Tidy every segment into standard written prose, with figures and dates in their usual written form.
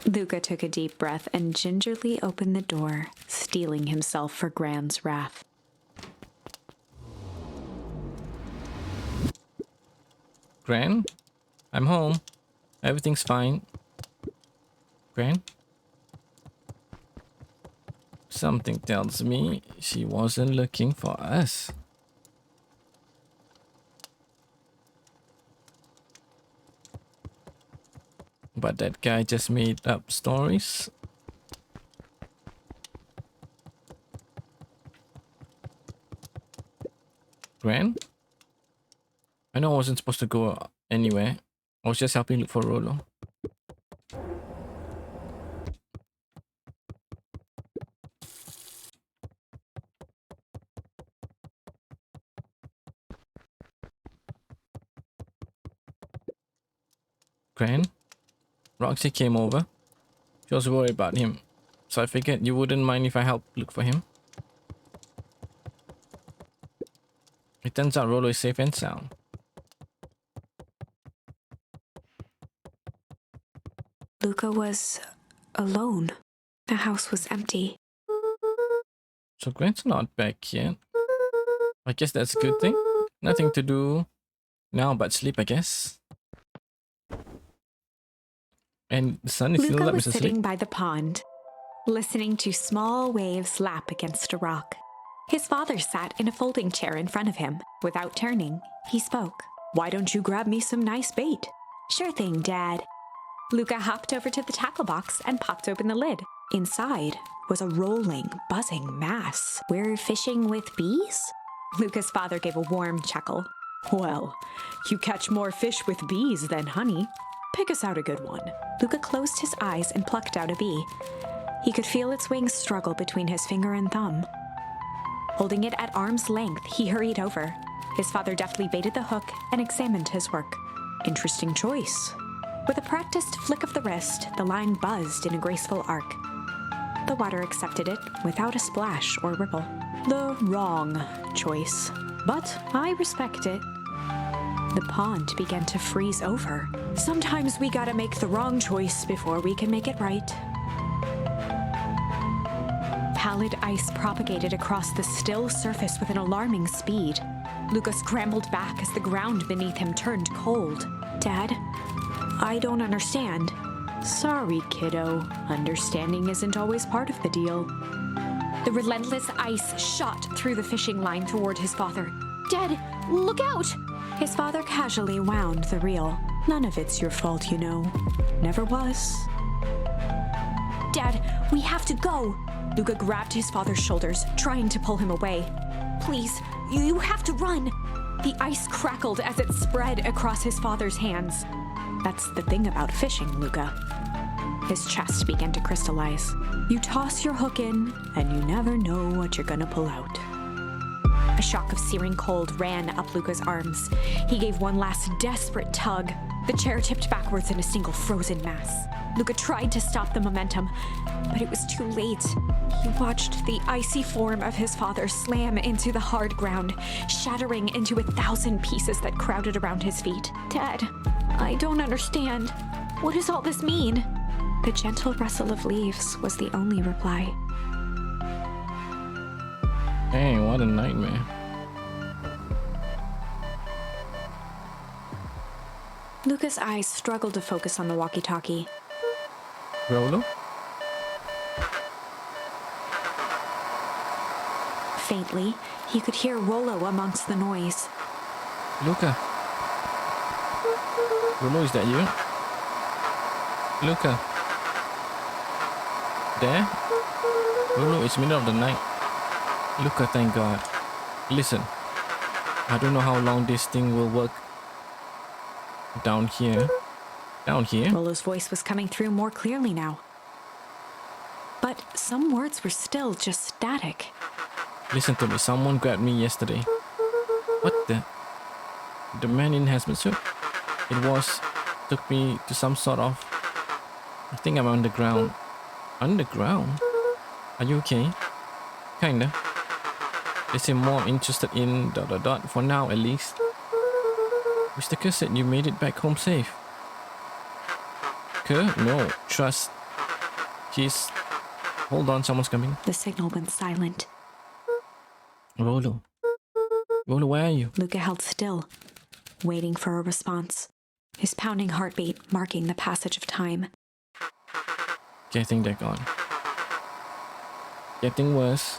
Luka took a deep breath and gingerly opened the door, steeling himself for Gran's wrath. Gran? I'm home. Everything's fine. Gran? Something tells me she wasn't looking for us. But that guy just made up stories. Gran? I know I wasn't supposed to go anywhere. I was just helping look for Rolo. Gran? Roxy came over. She was worried about him. So I figured you wouldn't mind if I helped look for him. It turns out Rolo is safe and sound. Luka was alone. The house was empty. So Gran's not back yet. I guess that's a good thing. Nothing to do now but sleep, I guess. And the sun is still Luka up, was Mr. sitting Sleep. by the pond, listening to small waves lap against a rock. His father sat in a folding chair in front of him. Without turning, he spoke. "Why don't you grab me some nice bait?" "Sure thing, Dad." Luka hopped over to the tackle box and popped open the lid. Inside was a rolling, buzzing mass. "We're fishing with bees?" Luka's father gave a warm chuckle. "Well, you catch more fish with bees than honey. Pick us out a good one." Luka closed his eyes and plucked out a bee. He could feel its wings struggle between his finger and thumb. Holding it at arm's length, he hurried over. His father deftly baited the hook and examined his work. "Interesting choice." With a practiced flick of the wrist, the line buzzed in a graceful arc. The water accepted it without a splash or ripple. The wrong choice, but I respect it. The pond began to freeze over. Sometimes we gotta make the wrong choice before we can make it right. Pallid ice propagated across the still surface with an alarming speed. Luka scrambled back as the ground beneath him turned cold. "Dad, I don't understand." "Sorry, kiddo. Understanding isn't always part of the deal." The relentless ice shot through the fishing line toward his father. "Dad, look out!" His father casually wound the reel. "None of it's your fault, you know. Never was." "Dad, we have to go." Luka grabbed his father's shoulders, trying to pull him away. "Please, you have to run." The ice crackled as it spread across his father's hands. "That's the thing about fishing, Luka." His chest began to crystallize. "You toss your hook in, and you never know what you're gonna pull out." A shock of searing cold ran up Luka's arms. He gave one last desperate tug. The chair tipped backwards in a single frozen mass. Luka tried to stop the momentum, but it was too late. He watched the icy form of his father slam into the hard ground, shattering into 1,000 pieces that crowded around his feet. "Dad, I don't understand. What does all this mean?" The gentle rustle of leaves was the only reply. Dang, what a nightmare. Luka's eyes struggled to focus on the walkie-talkie. Rolo? Faintly, he could hear Rolo amongst the noise. Luka? Rolo, is that you? Luka? There? Rolo, it's middle of the night. Luka, thank God. Listen, I don't know how long this thing will work. Down here. Down here? Rolo's voice was coming through more clearly now. But some words were still just static. Listen to me, someone grabbed me yesterday. What the? The man in hazmat suit? Took me to some sort of... I think I'm underground. Underground? Are you okay? Kinda. They seem more interested in ... for now at least. Mr. Kerr said you made it back home safe. Kerr? No, trust She's... Hold on, someone's coming. The signal went silent. Rolo. Rolo, where are you? Luka held still, waiting for a response, his pounding heartbeat marking the passage of time. Okay, I think they're gone. Getting worse.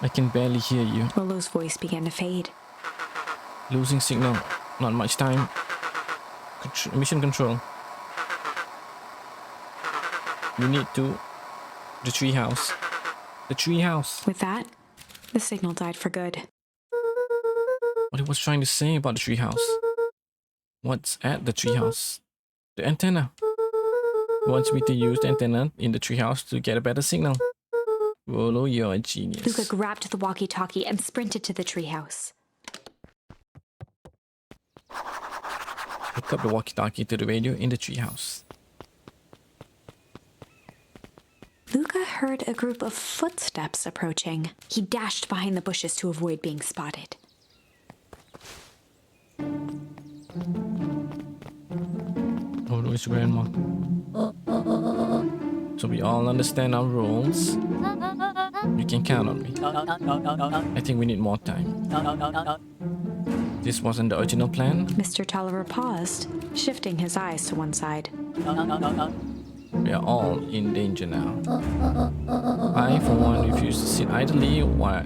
I can barely hear you. Rolo's voice began to fade. Losing signal. Not much time. Mission control. We need to... The treehouse. The treehouse. With that, the signal died for good. What he was trying to say about the treehouse. What's at the treehouse? The antenna. He wants me to use the antenna in the treehouse to get a better signal. Rolo, you're a genius. Luka grabbed the walkie-talkie and sprinted to the treehouse. Hook up the walkie-talkie to the radio in the treehouse. Luka heard a group of footsteps approaching. He dashed behind the bushes to avoid being spotted. Rolo is grandma. So we all understand our roles. You can count on me. I think we need more time. This wasn't the original plan. Mr. Tolliver paused, shifting his eyes to one side. We are all in danger now. I, for one, refuse to sit idly while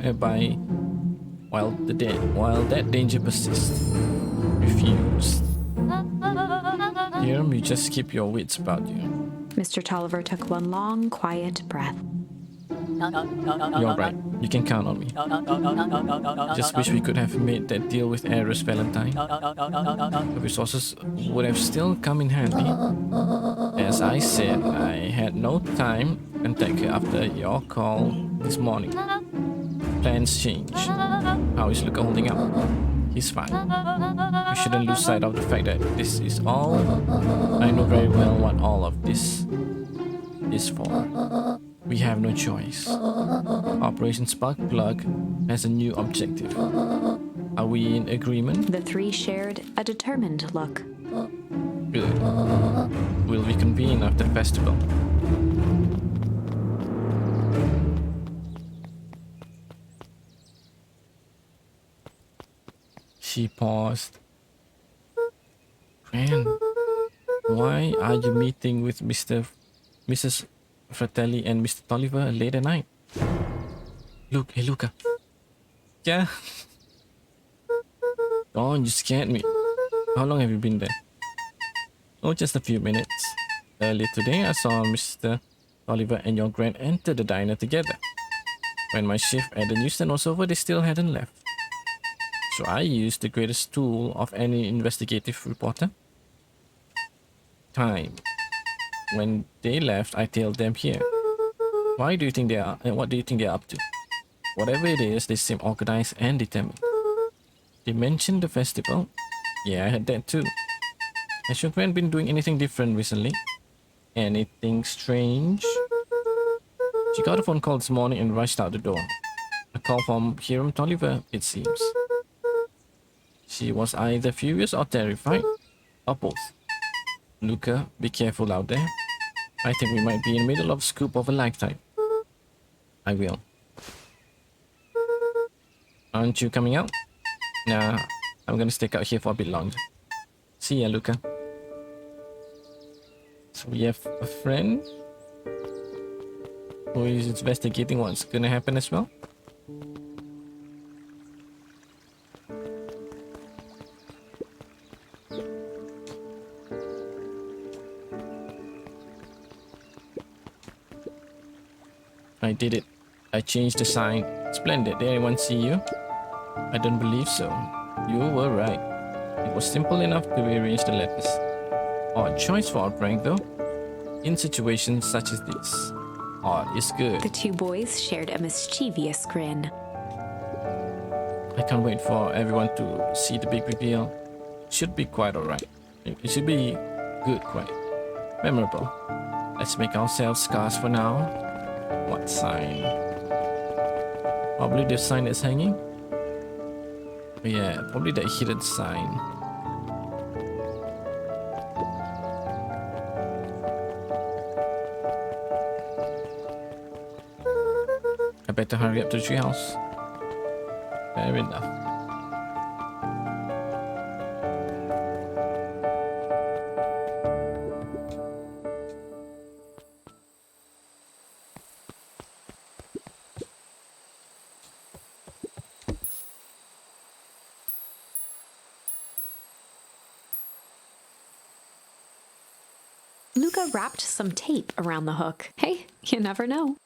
that danger persists. Refuse. Here, you just keep your wits about you. Mr. Tolliver took one long, quiet breath. You're right. You can count on me. Just wish we could have made that deal with Heiress Valentine. The resources would have still come in handy. As I said, I had no time to contact her after your call this morning. Plans change. How is Luka holding up? He's fine. We shouldn't lose sight of the fact that this is all... I know very well what all of this is for. We have no choice. Operation Sparkplug has a new objective. Are we in agreement? The three shared a determined look. Good. Will we convene after the festival? She paused. Gran, why are you meeting with Mrs. Fratelli and Mr. Tolliver late at night? Look, hey Luka. Yeah. Oh, you scared me. How long have you been there? Oh, just a few minutes. Earlier today, I saw Mr. Tolliver and your grand enter the diner together. When my shift at the newsstand was over, they still hadn't left. So I used the greatest tool of any investigative reporter. Time. When they left, I tailed them here. Why do you think they are, and what do you think they are up to? Whatever it is, they seem organized and determined. They mentioned the festival. Yeah, I heard that too. Has your friend been doing anything different recently? Anything strange? She got a phone call this morning and rushed out the door. A call from Hiram Tolliver, it seems. She was either furious or terrified, or both. Luka, be careful out there. I think we might be in the middle of a scoop of a lifetime. I will. Aren't you coming out? Nah, I'm gonna stick out here for a bit longer. See ya, Luka. So we have a friend who is investigating what's gonna happen as well. I did it. I changed the sign. Splendid. Did anyone see you? I don't believe so. You were right. It was simple enough to rearrange the letters. Odd choice for a prank though. In situations such as this, odd is good. The two boys shared a mischievous grin. I can't wait for everyone to see the big reveal. Should be quite alright. It should be good, quite memorable. Let's make ourselves scarce for now. What sign? Probably the sign that's hanging? Oh yeah, probably that hidden sign. better hurry up to the treehouse. Fair enough. Luka wrapped some tape around the hook. Hey, you never know.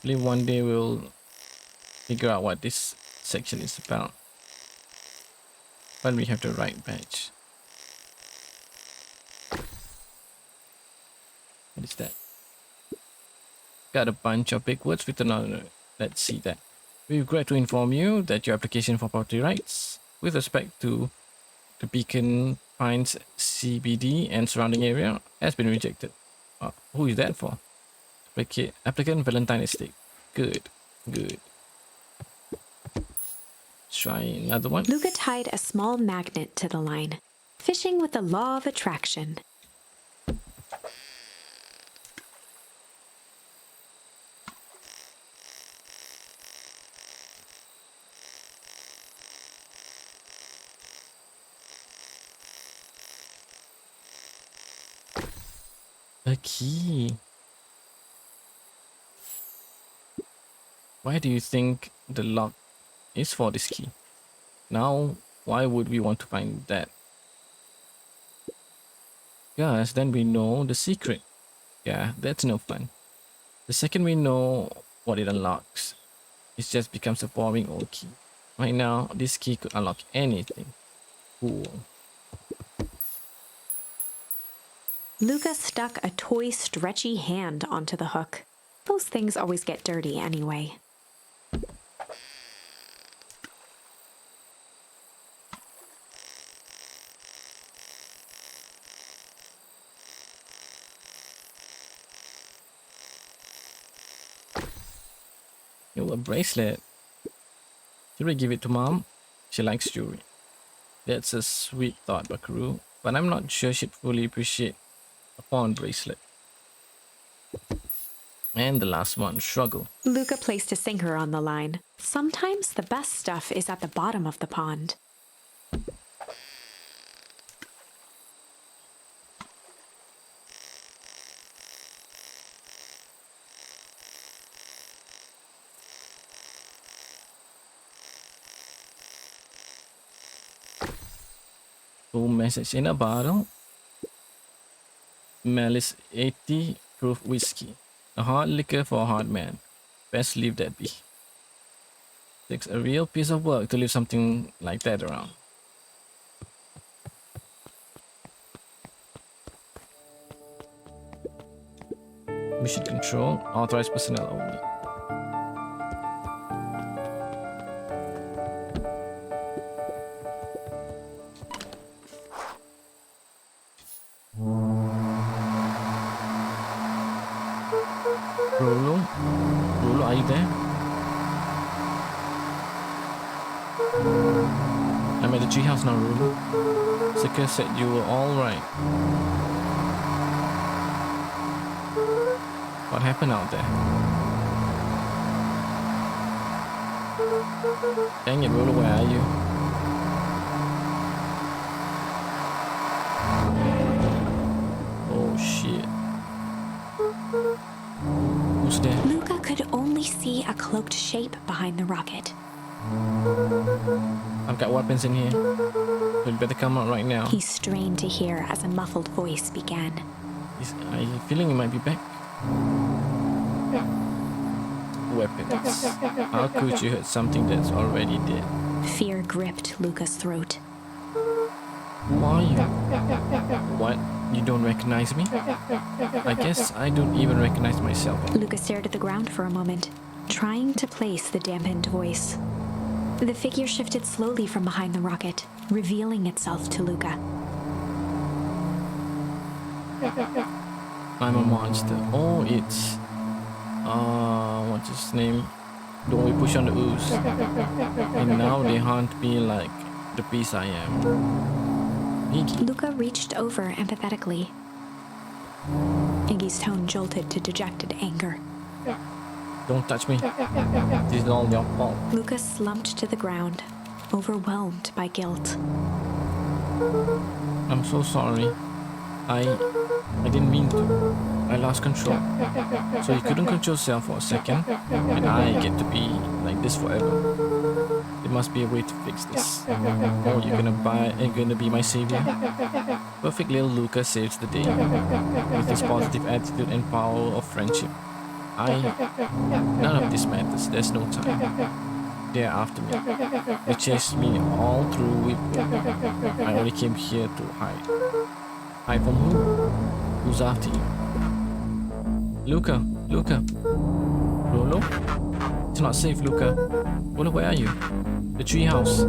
Hopefully one day we'll figure out what this section is about. But we have the right badge. What is that? Got a bunch of big words written on it. Let's see that. We regret to inform you that your application for property rights with respect to the Beacon Pines CBD and surrounding area has been rejected. Who is that for? Applicant Valentine Estate. Good. Good. Let's try another one. Luka tied a small magnet to the line, fishing with the law of attraction. A key. Why do you think the lock is for this key? Now, why would we want to find that? Because then we know the secret. Yeah, that's no fun. The second we know what it unlocks, it just becomes a boring old key. Right now, this key could unlock anything. Cool. Luka stuck a toy stretchy hand onto the hook. Those things always get dirty anyway. Yo, a bracelet. Should we give it to Mom? She likes jewelry. That's a sweet thought, Buckaroo, but I'm not sure she'd fully appreciate a pawn bracelet. And the last one, struggle. Luka placed a sinker on the line. Sometimes the best stuff is at the bottom of the pond. Full message in a bottle. Malice 80 proof whiskey. A hard liquor for a hard man. Best leave that be. Takes a real piece of work to leave something like that around. Mission control. Authorized personnel only. Rulu, are you there? I'm at the treehouse now, Rulu. Sika said you were alright. What happened out there? Dang it, Rulu, where are you? Oh shit. Who's there? Luka could only see a cloaked shape behind the rocket. I've got weapons in here. You'd better come out right now. He strained to hear as a muffled voice began. Are you feeling you might be back? Weapons. How could you hurt something that's already dead? Fear gripped Luka's throat. Who are you? What? You don't recognize me? I guess I don't even recognize myself. Luka stared at the ground for a moment, trying to place the dampened voice. The figure shifted slowly from behind the rocket, revealing itself to Luka. I'm a monster. Oh, it's... what's his name? Don't we push on the ooze? And now they haunt me like the beast I am. Iggy. Luka reached over empathetically. Iggy's tone jolted to dejected anger. Don't touch me. This is all your fault. Luka slumped to the ground, overwhelmed by guilt. I'm so sorry. I didn't mean to. I lost control. So you couldn't control yourself for a second, and I get to be like this forever. There must be a way to fix this. Oh, you're gonna be my savior? Perfect little Luka saves the day with his positive attitude and power of friendship. None of this matters. There's no time. They're after me. They chased me all through Whipple. I only came here to hide. Hide from who? Who's after you? Luka. Rolo? It's not safe, Luka. Rolo, where are you? The treehouse.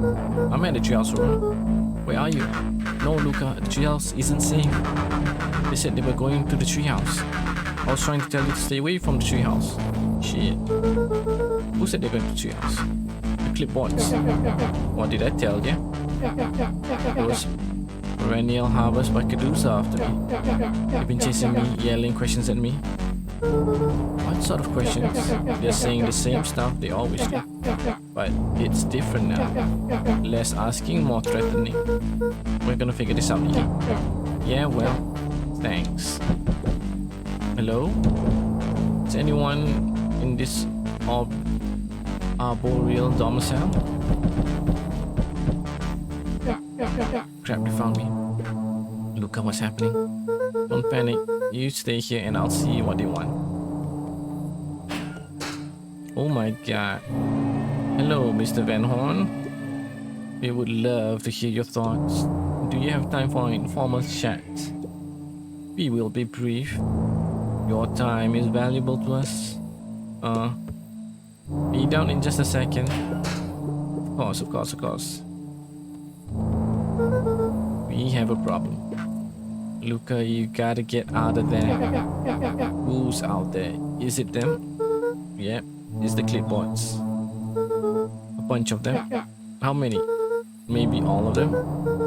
I'm at the treehouse, Rolo. Where are you? No, Luka, the treehouse isn't safe. They said they were going to the treehouse. I was trying to tell you to stay away from the treehouse. Shit. Who said they're going to the treehouse? The clipboards. What did I tell you? Those perennial harvest wackadoos are after me. They've been chasing me, yelling questions at me. What sort of questions? They're saying the same stuff they always do. But it's different now. Less asking, more threatening. We're gonna figure this out, Iggy. Yeah, well, thanks. Hello? Is anyone in this arboreal domicile? Crap, they found me. Luka, what's happening? Don't panic. You stay here and I'll see what they want. Oh my god. Hello, Mr. Van Horn. We would love to hear your thoughts. Do you have time for an informal chat? We will be brief. Your time is valuable to us. Be down in just a second. Of course. We have a problem. Luka, you gotta get out of there. Who's out there? Is it them? Yep, it's the clipboards. A bunch of them. How many? Maybe all of them?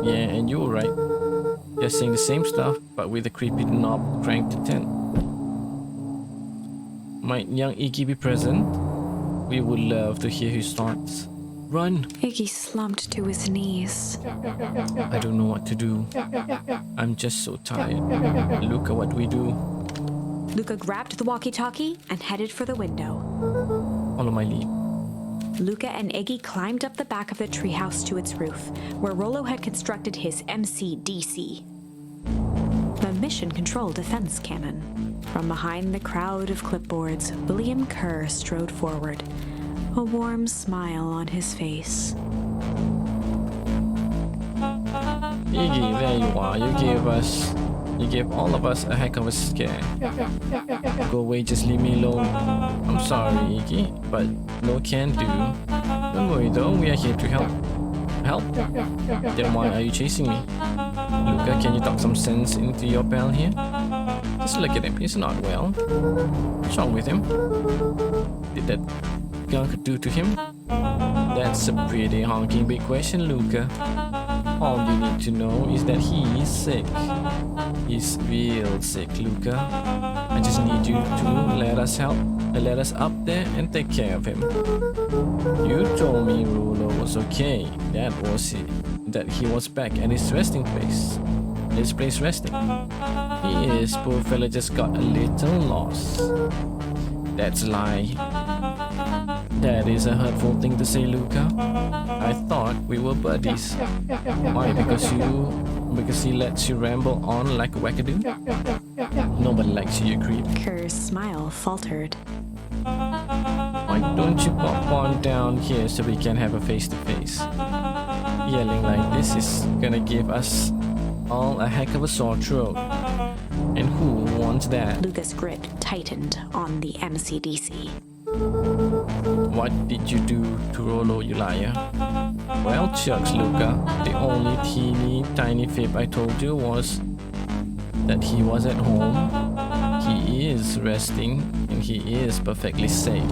Yeah, and you were right. They're saying the same stuff, but with a creepy knob cranked to 10. Might young Iggy be present? We would love to hear his thoughts. Run! Iggy slumped to his knees. I don't know what to do. I'm just so tired. Luka, what do we do? Luka grabbed the walkie-talkie and headed for the window. Follow my lead. Luka and Iggy climbed up the back of the treehouse to its roof, where Rolo had constructed his MCDC, the Mission Control Defense Cannon. From behind the crowd of clipboards, William Kerr strode forward, a warm smile on his face. Iggy, there you are. You gave all of us a heck of a scare. Go away, just leave me alone. I'm sorry, Iggy, but no can do. Don't worry though, we are here to help. Help? Then why are you chasing me? Luka, can you talk some sense into your pal here? Just look at him, he's not well. What's wrong with him? Did that gunk do to him? That's a pretty honking big question, Luka. All you need to know is that he is sick. He's real sick, Luka. I just need you to let us up there and take care of him. You told me Rolo was okay. That he was back at his resting place. His place resting. He is, poor fella, just got a little lost. That's a lie. That is a hurtful thing to say, Luka. I thought we were buddies. Why? Because he lets you ramble on like a wackadoo? Nobody likes you, creep. Kerr's smile faltered. Why don't you pop on down here so we can have a face-to-face? Yelling like this is gonna give us all a heck of a sore throat. And who wants that? Luka's grip tightened on the MCDC. What did you do to Rolo, you liar? Well, shucks, Luka. The only teeny tiny fib I told you was that he was at home. He is resting and he is perfectly safe.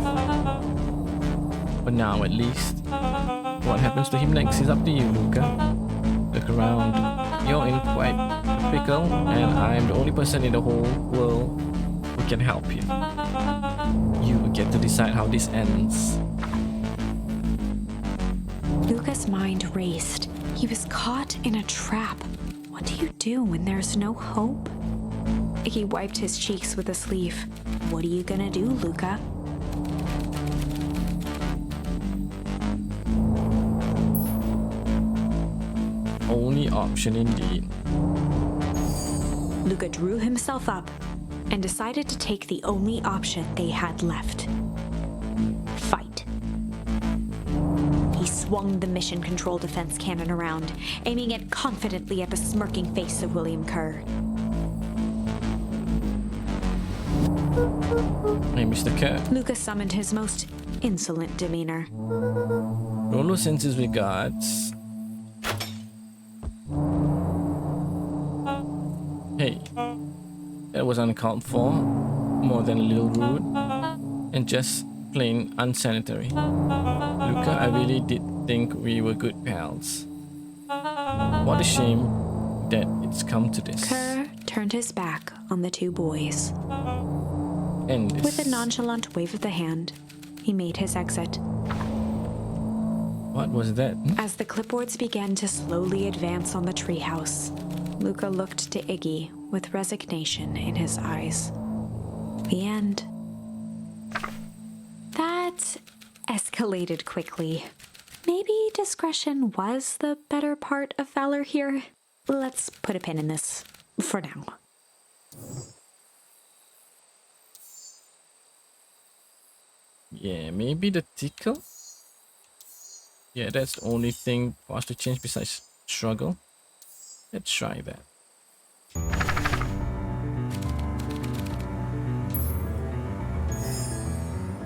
For now, at least. What happens to him next is up to you, Luka. Look around. You're in quite a pickle, and I'm the only person in the whole world who can help you. You get to decide how this ends. Luka's mind raced. He was caught in a trap. What do you do when there's no hope? He wiped his cheeks with a sleeve. What are you gonna do, Luka? Only option indeed. Luka drew himself up and decided to take the only option they had left. Fight. He swung the mission control defense cannon around, aiming it confidently at the smirking face of William Kerr. Hey, Mr. Kerr. Luka summoned his most insolent demeanor. Rolo sends his regards. Hey, that was uncalled for, more than a little rude, and just plain unsanitary. Luka, I really did think we were good pals. What a shame that it's come to this. Kerr turned his back on the two boys. End this. With a nonchalant wave of the hand, he made his exit. What was that? As the clipboards began to slowly advance on the treehouse, Luka looked to Iggy with resignation in his eyes. The end. That escalated quickly. Maybe discretion was the better part of valor here. Let's put a pin in this for now. Yeah, maybe the tickle? Yeah, that's the only thing for us to change besides struggle. Let's try that.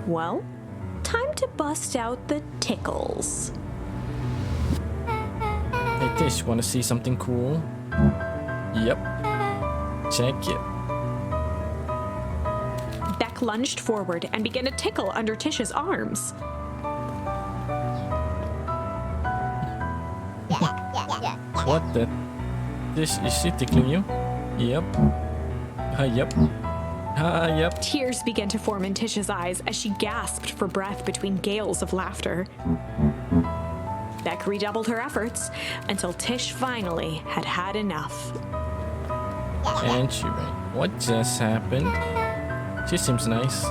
Well, time to bust out the tickles. Hey Tish, wanna see something cool? Yep. Check it. Beck lunged forward and began to tickle under Tish's arms. What the? Tish, is she tickling you? Yep. Yep. Yep. Tears began to form in Tish's eyes as she gasped for breath between gales of laughter. Beck redoubled her efforts until Tish finally had had enough. And she ran. What just happened? She seems nice.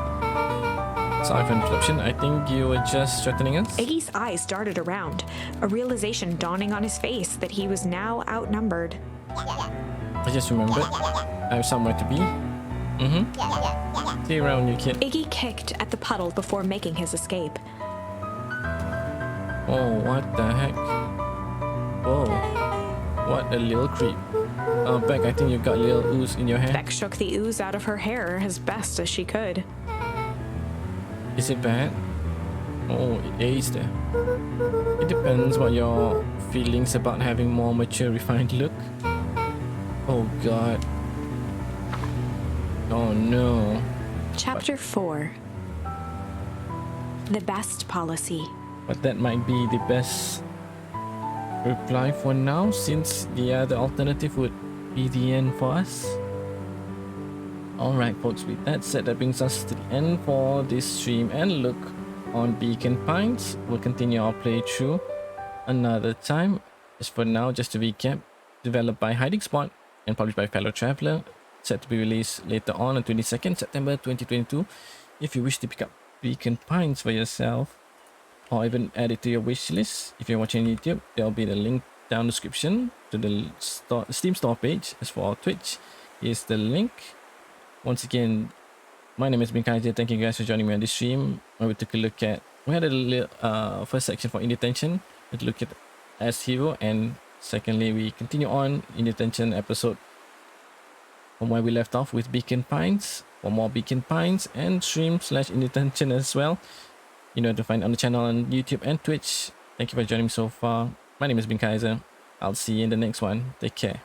Sorry for interruption. I think you were just threatening us. Iggy's eyes darted around, a realization dawning on his face that he was now outnumbered. I just remembered. I have somewhere to be. See you around, you kid. Iggy kicked at the puddle before making his escape. Oh, what the heck? Whoa. What a little creep. Beck, I think you've got a little ooze in your hair. Beck shook the ooze out of her hair as best as she could. Is it bad? Oh, it is there. It depends what your feelings about having more mature, refined look. Oh god. Oh no. Chapter 4. The best policy. But that might be the best reply for now, since the other alternative would be the end for us. Alright folks, with that said, that brings us to the end for this stream and look on Beacon Pines. We'll continue our playthrough another time. As for now, just to recap, developed by Hiding Spot and published by Fellow Traveler, set to be released later on 22nd September 2022. If you wish to pick up Beacon Pines for yourself, or even add it to your wish list, if you're watching on YouTube, there'll be the link down the description to the Steam store page. As for our Twitch, here's the link. Once again, my name is QaizherOnline. Thank you guys for joining me on this stream. We took a look at, we had a little first section for In Detention. We had a look at as hero, and secondly we continue on In Detention episode from where we left off with Beacon Pines. For more Beacon Pines and stream/In Detention as well, you know, to find on the channel on YouTube and Twitch. Thank you for joining me so far. My name is QaizherOnline. I'll see you in the next one. Take care.